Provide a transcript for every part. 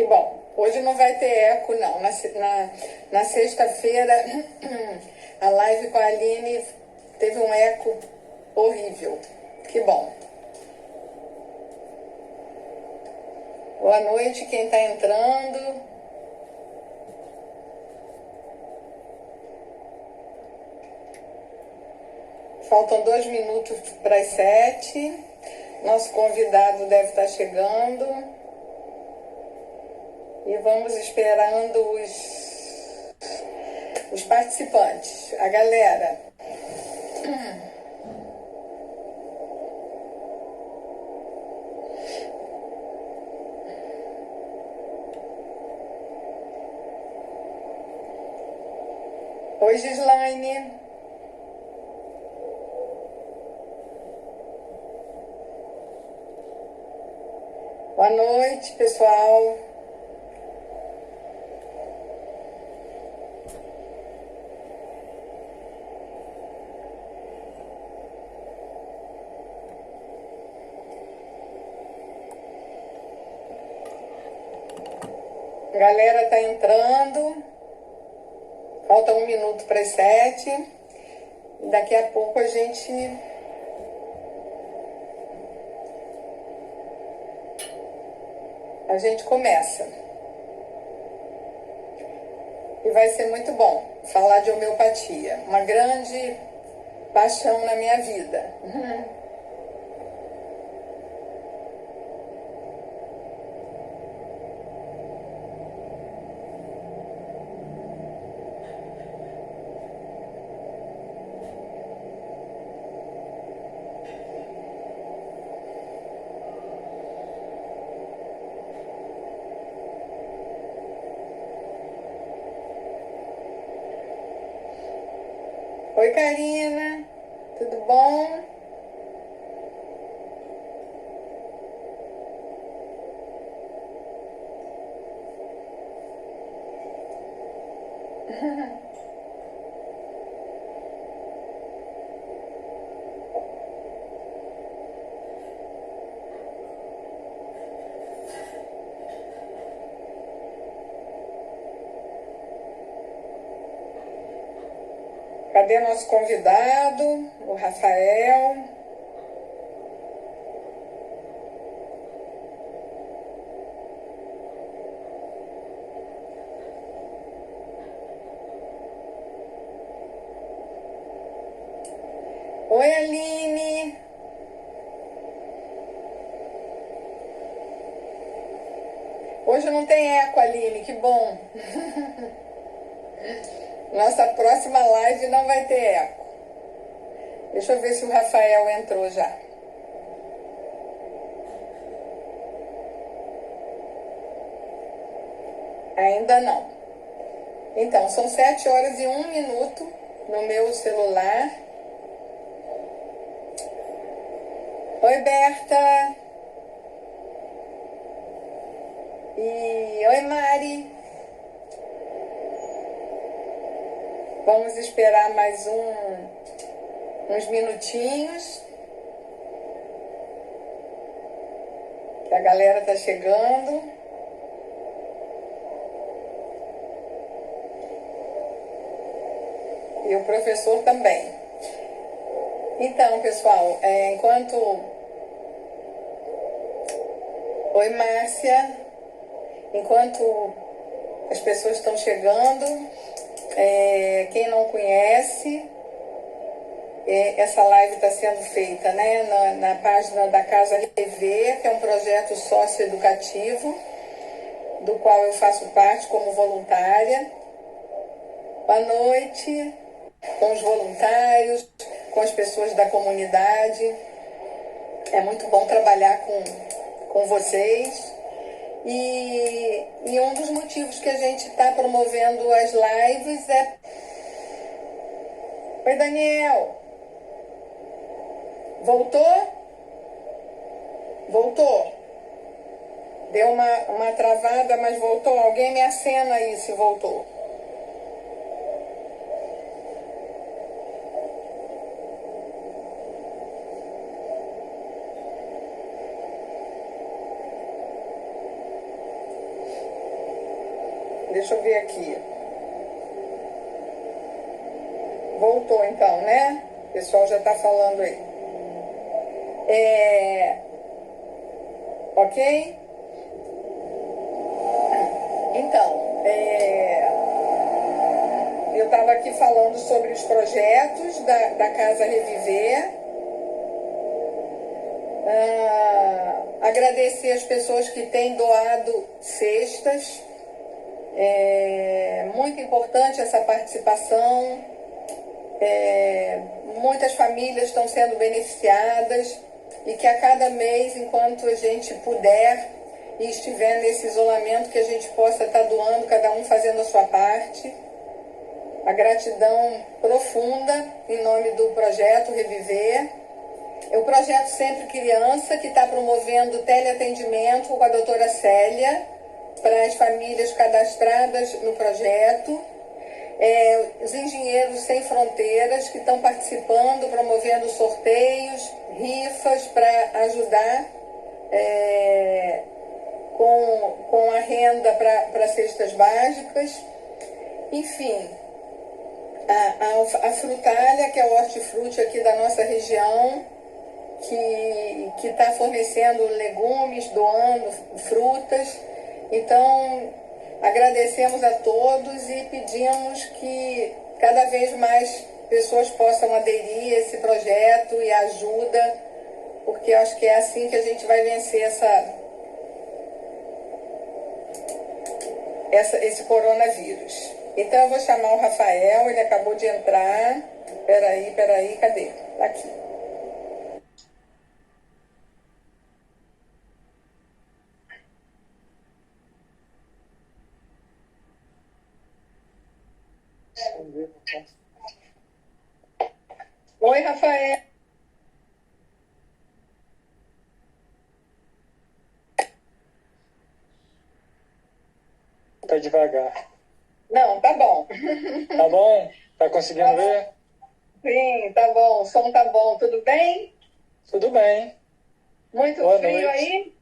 bom. Hoje não vai ter eco, não. Na sexta-feira, a live com a Aline teve um eco horrível. Que bom. Boa noite, quem está entrando. Faltam 2 minutos para as 7. Nosso convidado deve estar chegando. E vamos esperando os participantes, a galera. Oi, Gislaine. Boa noite, pessoal. A galera tá entrando. Falta 1 minuto para as 7. Daqui a pouco a gente começa. E vai ser muito bom falar de homeopatia. Uma grande paixão na minha vida. Oi, Karina, tudo bom? Cadê nosso convidado, o Rafael? Oi, Aline. Hoje não tem eco, Aline, que bom. Nossa próxima live não vai ter eco. Deixa eu ver se o Rafael entrou já. Ainda não. Então, são 7 horas e 1 minuto no meu celular. Oi, Berta. E oi, Mari. Vamos esperar mais uns minutinhos. Que a galera tá chegando. E o professor também. Então, pessoal, enquanto... Oi, Márcia. Enquanto as pessoas estão chegando, quem não conhece, essa live está sendo feita, né, na página da Casa Rever, que é um projeto socioeducativo, do qual eu faço parte como voluntária. Boa noite, com os voluntários, com as pessoas da comunidade. É muito bom trabalhar com vocês. E um dos motivos que a gente está promovendo as lives é... Oi, Daniel. Voltou? Voltou. Deu uma travada, mas voltou. Alguém me acena aí se voltou. Deixa eu ver aqui. Voltou então, né? O pessoal já está falando aí. Ok? Então, eu estava aqui falando sobre os projetos da Casa Reviver. Agradecer as pessoas que têm doado cestas. Muito importante essa participação. Muitas famílias estão sendo beneficiadas e que a cada mês, enquanto a gente puder e estiver nesse isolamento, que a gente possa estar doando, cada um fazendo a sua parte. A gratidão profunda em nome do projeto Reviver. É o projeto Sempre Criança, que está promovendo teleatendimento com a doutora Célia para as famílias cadastradas no projeto. Os Engenheiros Sem Fronteiras, que estão participando, promovendo sorteios, rifas para ajudar com a renda para cestas básicas. Enfim, a Frutália, que é o hortifruti aqui da nossa região, que está fornecendo legumes, doando frutas. Então, agradecemos a todos e pedimos que cada vez mais pessoas possam aderir a esse projeto e ajuda, porque eu acho que é assim que a gente vai vencer esse coronavírus. Então eu vou chamar o Rafael, ele acabou de entrar. Peraí, cadê? Tá aqui. Oi, Rafael. Tá devagar. Não, tá bom. Tá bom? Tá conseguindo Tá bom. ver? Sim, tá bom. O som tá bom. Tudo bem? Tudo bem. Muito Boa frio noite. aí?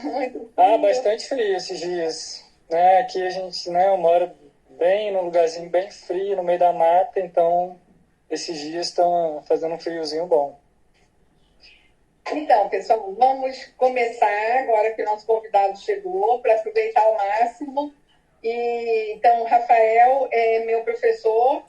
Muito frio. Bastante frio esses dias. Né? Aqui a gente, eu moro bem num lugarzinho bem frio, no meio da mata, então esses dias estão fazendo um friozinho bom. Então, pessoal, vamos começar agora que o nosso convidado chegou, para aproveitar ao máximo. Então, o Rafael é meu professor,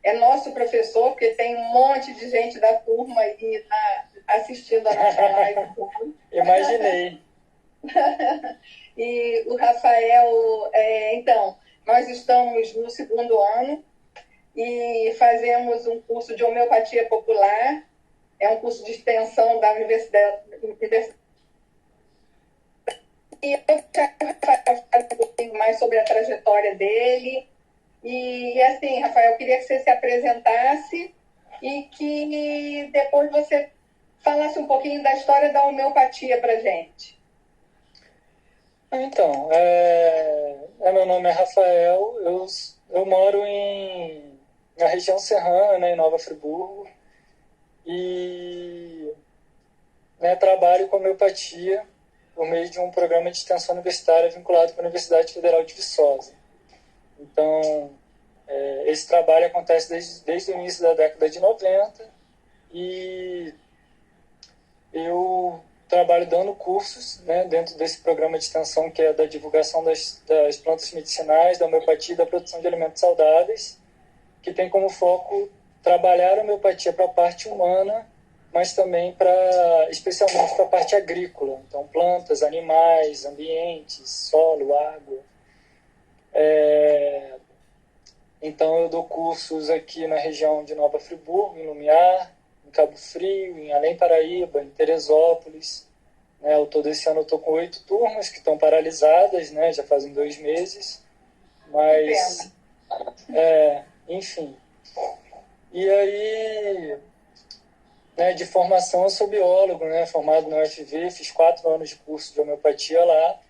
é nosso professor, porque tem um monte de gente da turma aí assistindo a nossa live. Imaginei. E o Rafael, então, nós estamos no 2º ano e fazemos um curso de homeopatia popular. É um curso de extensão da universidade. E eu quero que o Rafael fale um pouquinho mais sobre a trajetória dele. E assim, Rafael, eu queria que você se apresentasse e que depois você falasse um pouquinho da história da homeopatia para gente. Então, meu nome é Rafael, eu moro na região serrana, em Nova Friburgo, e trabalho com homeopatia por meio de um programa de extensão universitária vinculado com a Universidade Federal de Viçosa. Então, esse trabalho acontece desde o início da década de 90 e eu trabalho dando cursos dentro desse programa de extensão que é da divulgação das plantas medicinais, da homeopatia e da produção de alimentos saudáveis, que tem como foco trabalhar a homeopatia para a parte humana, mas também especialmente para a parte agrícola. Então, plantas, animais, ambientes, solo, água. Então, eu dou cursos aqui na região de Nova Friburgo, em Lumiar, em Cabo Frio, em Além Paraíba, em Teresópolis. Todo esse ano eu estou com 8 turmas que estão paralisadas, já fazem 2 meses. Mas, enfim. E aí, de formação eu sou biólogo, formado na UFV, fiz 4 anos de curso de homeopatia lá.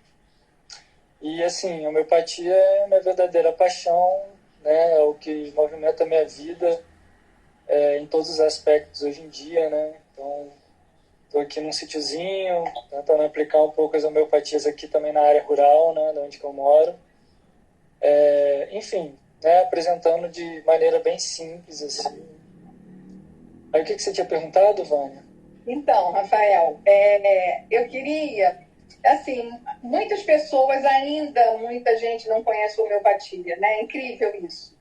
E assim, a homeopatia é minha verdadeira paixão, é o que movimenta a minha vida em todos os aspectos hoje em dia, Então, estou aqui num sítiozinho, tentando aplicar um pouco as homeopatias aqui também na área rural, de onde que eu moro. Enfim, né, apresentando de maneira bem simples, assim. Aí o que você tinha perguntado, Vânia? Então, Rafael, eu queria, assim, muitas pessoas ainda, muita gente não conhece a homeopatia, né? É incrível isso.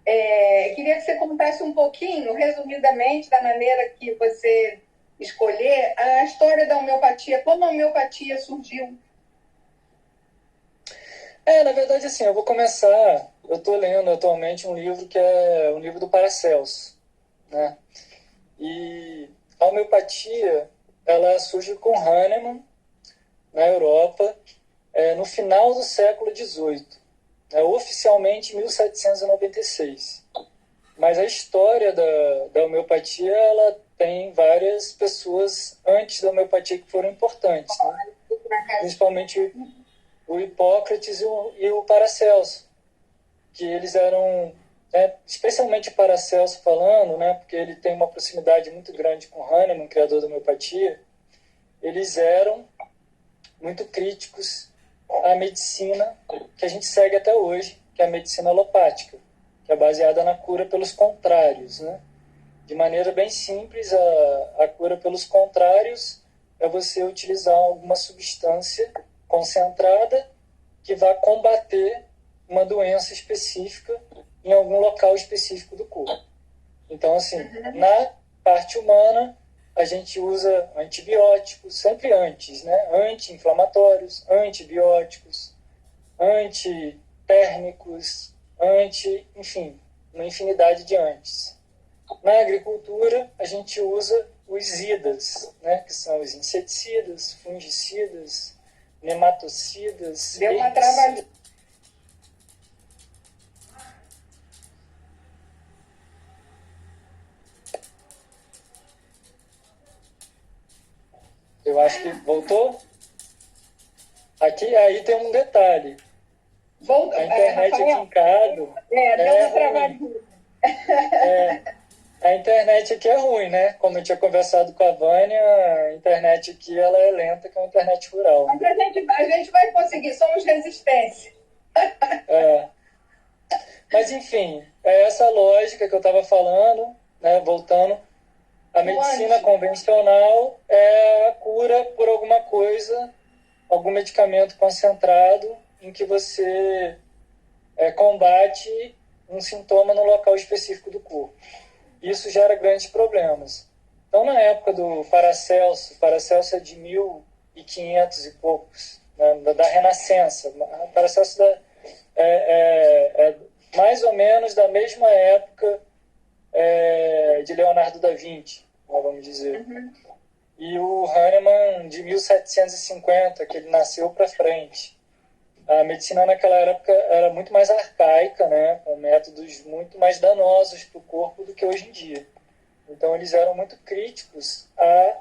Queria que você contasse um pouquinho, resumidamente, da maneira que você escolher, a história da homeopatia, como a homeopatia surgiu. Na verdade, assim, eu vou começar. Eu estou lendo atualmente um livro que é um livro do Paracelso, né? E a homeopatia, ela surge com Hahnemann, na Europa, no final do século XVIII, oficialmente em 1796. Mas a história da homeopatia, ela tem várias pessoas antes da homeopatia que foram importantes, né? Principalmente o Hipócrates e o Paracelso, que eles eram, especialmente o Paracelso falando, né, porque ele tem uma proximidade muito grande com Hahnemann, criador da homeopatia, eles eram muito críticos à medicina que a gente segue até hoje, que é a medicina alopática, que é baseada na cura pelos contrários, né? De maneira bem simples, a cura pelos contrários é você utilizar alguma substância concentrada que vai combater uma doença específica em algum local específico do corpo. Então, assim, na parte humana, a gente usa antibióticos, sempre antes, né? Anti-inflamatórios, antibióticos, antitérmicos, enfim, uma infinidade de antes. Na agricultura, a gente usa os idas, né? Que são os inseticidas, fungicidas, nematocidas. Deu uma travadinha. Eu acho que voltou. Aqui, aí tem um detalhe. Voltou. A internet aqui em casa deu uma travadinha. A internet aqui é ruim, né? Como eu tinha conversado com a Vânia, a internet aqui ela é lenta, que é uma internet rural. Mas a gente vai conseguir, somos resistência. Mas, enfim, é essa lógica que eu estava falando, né? Voltando, a medicina convencional é a cura por alguma coisa, algum medicamento concentrado em que você combate um sintoma no local específico do corpo. Isso gera grandes problemas. Então, na época do Paracelso é de 1500 e poucos, né, da Renascença. Paracelso é mais ou menos da mesma época de Leonardo da Vinci, vamos dizer. E o Hahnemann, de 1750, que ele nasceu para frente. A medicina naquela época era muito mais arcaica, né, com métodos muito mais danosos para o corpo do que hoje em dia. Então, eles eram muito críticos à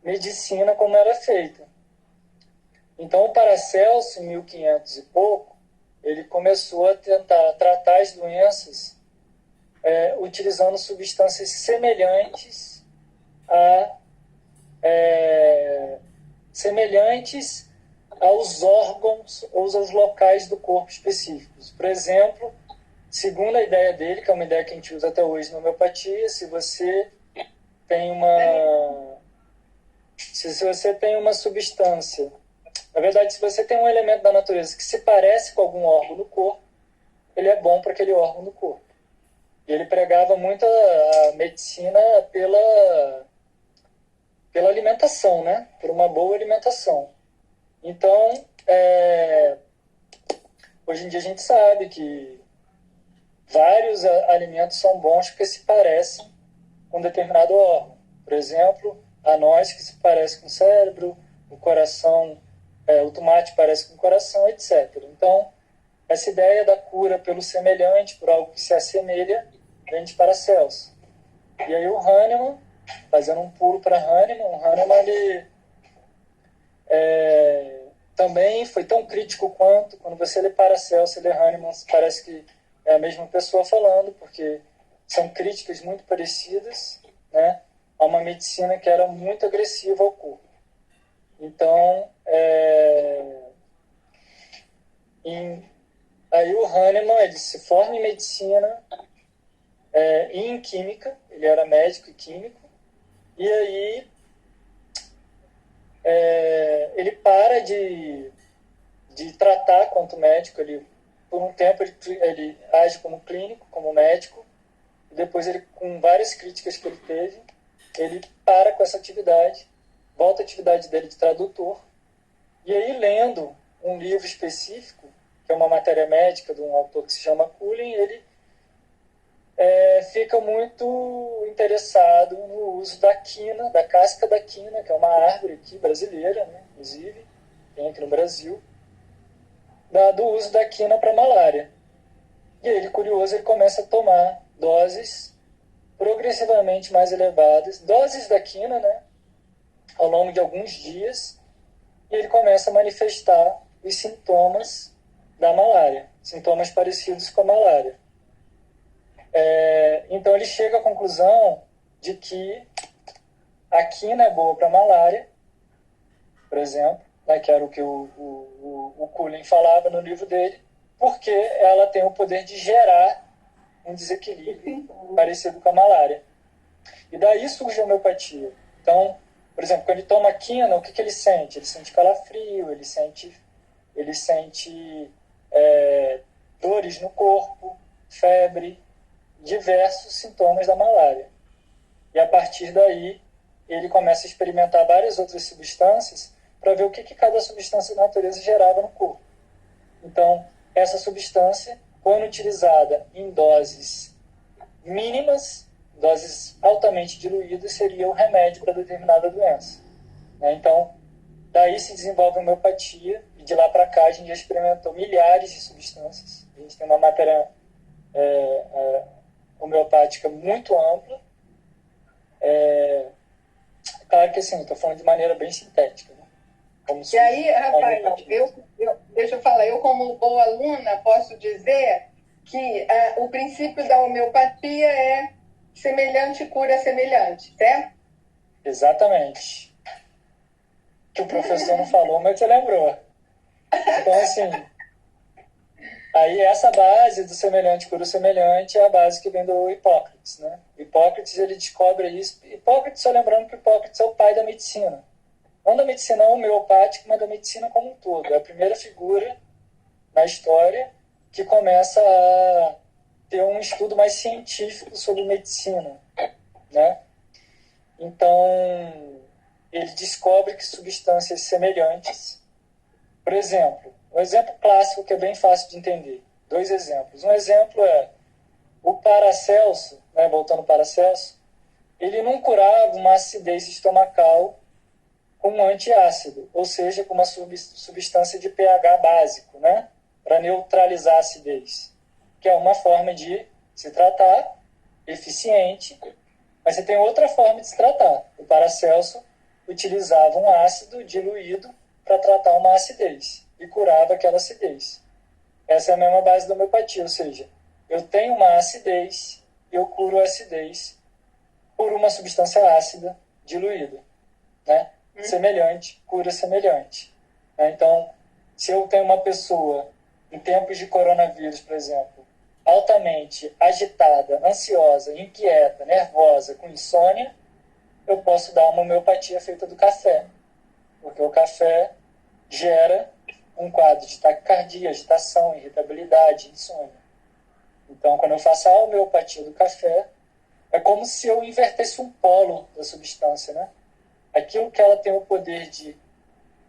medicina como era feita. Então, o Paracelso, em 1500 e pouco, ele começou a tentar tratar as doenças utilizando substâncias semelhantes aos órgãos ou aos locais do corpo específicos. Por exemplo, segundo a ideia dele, que é uma ideia que a gente usa até hoje na homeopatia, se você tem uma substância, na verdade, se você tem um elemento da natureza que se parece com algum órgão do corpo, ele é bom para aquele órgão do corpo. E ele pregava muito a medicina pela alimentação, né? Por uma boa alimentação. Então, hoje em dia a gente sabe que vários alimentos são bons porque se parecem com determinado órgão. Por exemplo, a noz que se parece com o cérebro, o coração, o tomate parece com o coração, etc. Então, essa ideia da cura pelo semelhante, por algo que se assemelha, vem de Paracelso. E aí o Hahnemann, fazendo um pulo para Hahnemann, o Hahnemann ele, também foi tão crítico quanto, quando você lê Paracelso e lê Hahnemann, parece que é a mesma pessoa falando, porque são críticas muito parecidas, né, a uma medicina que era muito agressiva ao corpo. Então, Aí o Hahnemann, ele se forma em medicina e em química, ele era médico e químico, e aí ele para de tratar quanto médico, por um tempo ele age como clínico, como médico, e depois ele, com várias críticas que ele teve, ele para com essa atividade, volta à atividade dele de tradutor, e aí lendo um livro específico, que é uma matéria médica de um autor que se chama Cullen, ele fica muito interessado no uso da quina, da casca da quina, que é uma árvore aqui brasileira, né, inclusive, tem aqui no Brasil, do uso da quina para malária. E ele, curioso, ele começa a tomar doses progressivamente mais elevadas, doses da quina, né, ao longo de alguns dias, e ele começa a manifestar os sintomas da malária, sintomas parecidos com a malária. Então ele chega à conclusão de que a quina é boa para malária, por exemplo, né, que era o que o Cullen falava no livro dele, porque ela tem o poder de gerar um desequilíbrio parecido com a malária. E daí surge a homeopatia. Então, por exemplo, quando ele toma quina, o que ele sente? Ele sente calafrio, ele sente dores no corpo, febre, diversos sintomas da malária. E a partir daí, ele começa a experimentar várias outras substâncias para ver o que cada substância da natureza gerava no corpo. Então, essa substância, quando utilizada em doses mínimas, doses altamente diluídas, seria o remédio para determinada doença. Então, daí se desenvolve a homeopatia, e de lá para cá a gente já experimentou milhares de substâncias. A gente tem uma matéria homeopática muito ampla. Claro que assim, estou falando de maneira bem sintética. Né? E aí, Rafael, deixa eu falar, eu como boa aluna posso dizer que o princípio da homeopatia é semelhante cura semelhante, certo? Exatamente. Que o professor não falou, mas você lembrou. Então, assim, aí essa base do semelhante cura semelhante é a base que vem do Hipócrates, né? Hipócrates, ele descobre isso. Hipócrates, só lembrando que Hipócrates é o pai da medicina. Não da medicina homeopática, mas da medicina como um todo. É a primeira figura na história que começa a ter um estudo mais científico sobre medicina, né? Então, ele descobre que substâncias semelhantes, por exemplo, um exemplo clássico que é bem fácil de entender, 2 exemplos. Um exemplo é o Paracelso, né, voltando ao Paracelso, ele não curava uma acidez estomacal com um antiácido, ou seja, com uma substância de pH básico, né, para neutralizar a acidez, que é uma forma de se tratar eficiente, mas você tem outra forma de se tratar. O Paracelso utilizava um ácido diluído para tratar uma acidez e curava aquela acidez. Essa é a mesma base da homeopatia, ou seja, eu tenho uma acidez e eu curo a acidez por uma substância ácida diluída, né? Semelhante, cura semelhante. Então, se eu tenho uma pessoa em tempos de coronavírus, por exemplo, altamente agitada, ansiosa, inquieta, nervosa, com insônia, eu posso dar uma homeopatia feita do café, porque o café gera um quadro de taquicardia, agitação, irritabilidade, insônia. Então, quando eu faço a homeopatia do café, é como se eu invertesse um polo da substância, né? Aquilo que ela tem o poder de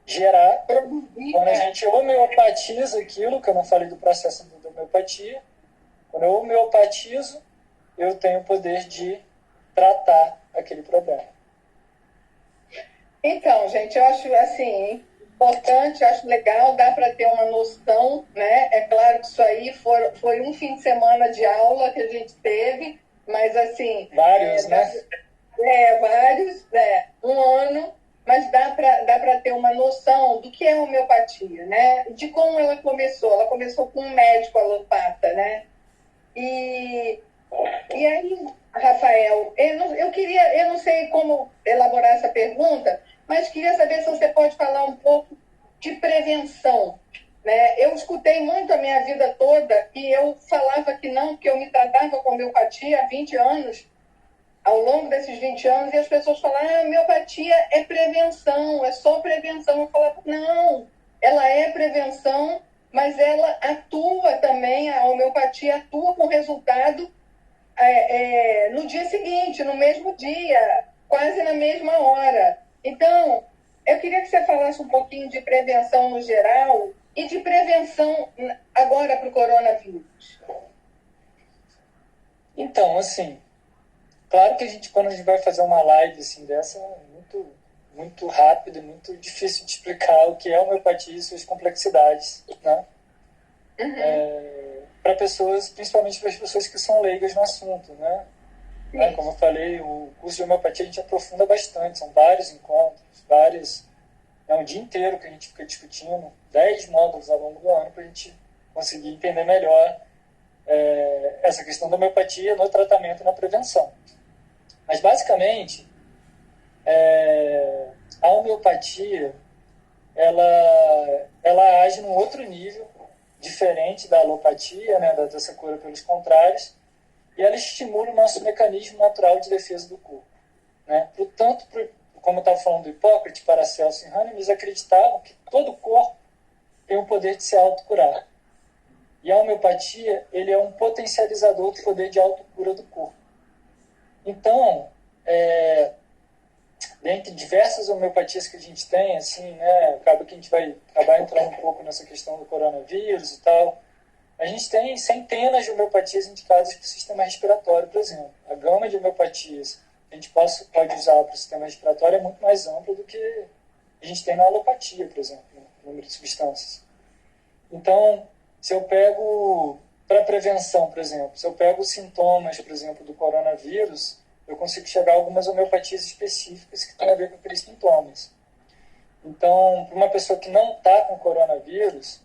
gerar, quando a gente homeopatiza aquilo, que eu não falei do processo da homeopatia, quando eu homeopatizo, eu tenho o poder de tratar aquele problema. Então, gente, eu acho assim importante, acho legal, dá para ter uma noção, né? É claro que isso aí foi um fim de semana de aula que a gente teve, mas assim... Vários, né? Vários, um ano, mas dá para ter uma noção do que é homeopatia, né? De como ela começou. Ela começou com um médico alopata, né? E aí, Rafael, eu não sei como elaborar essa pergunta, mas queria saber se você pode falar um pouco de prevenção, né? Eu escutei muito a minha vida toda e eu falava que não, que eu me tratava com homeopatia há 20 anos, ao longo desses 20 anos, e as pessoas falavam, ah, homeopatia é prevenção, é só prevenção. Eu falava, não, ela é prevenção, mas ela atua também, a homeopatia atua com resultado no dia seguinte, no mesmo dia, quase na mesma hora. Então, eu queria que você falasse um pouquinho de prevenção no geral e de prevenção agora para o coronavírus. Então, assim, claro que quando a gente vai fazer uma live assim dessa, é muito rápido e muito difícil de explicar o que é homeopatia e suas complexidades, né? Para pessoas, principalmente para as pessoas que são leigas no assunto, né? Como eu falei, o curso de homeopatia a gente aprofunda bastante, são vários encontros, é um dia inteiro que a gente fica discutindo, 10 módulos ao longo do ano para a gente conseguir entender melhor essa questão da homeopatia no tratamento e na prevenção. Mas, basicamente, a homeopatia, ela age num outro nível, diferente da alopatia, né, dessa cura pelos contrários, e ela estimula o nosso mecanismo natural de defesa do corpo. Né? Portanto, como eu estava falando do Hipócrates, Paracelso e Hahnemann, eles acreditavam que todo corpo tem o poder de se autocurar. E a homeopatia, ele é um potencializador do poder de autocura do corpo. Então, dentre diversas homeopatias que a gente tem, assim, né, acaba que a gente vai acabar entrando um pouco nessa questão do coronavírus e tal, a gente tem centenas de homeopatias indicadas para o sistema respiratório, por exemplo. A gama de homeopatias que a gente pode usar para o sistema respiratório é muito mais ampla do que a gente tem na alopatia, por exemplo, no número de substâncias. Então, se eu pego, para prevenção, por exemplo, se eu pego os sintomas, por exemplo, do coronavírus, eu consigo chegar a algumas homeopatias específicas que têm a ver com aqueles sintomas. Então, para uma pessoa que não está com coronavírus,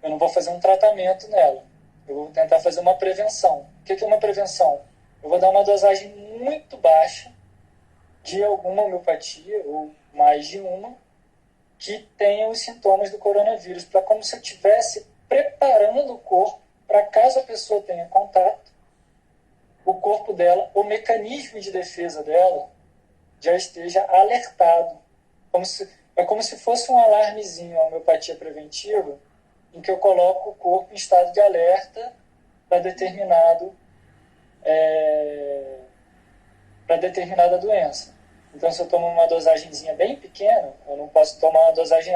eu não vou fazer um tratamento nela. Eu vou tentar fazer uma prevenção. O que é uma prevenção? Eu vou dar uma dosagem muito baixa de alguma homeopatia, ou mais de uma, que tenha os sintomas do coronavírus, para como se eu estivesse preparando o corpo para caso a pessoa tenha contato, o corpo dela, o mecanismo de defesa dela já esteja alertado. É como se fosse um alarmezinho, a homeopatia preventiva, em que eu coloco o corpo em estado de alerta para determinada doença. Então, se eu tomo uma dosagenzinha bem pequena, eu não posso tomar uma dosagem alta,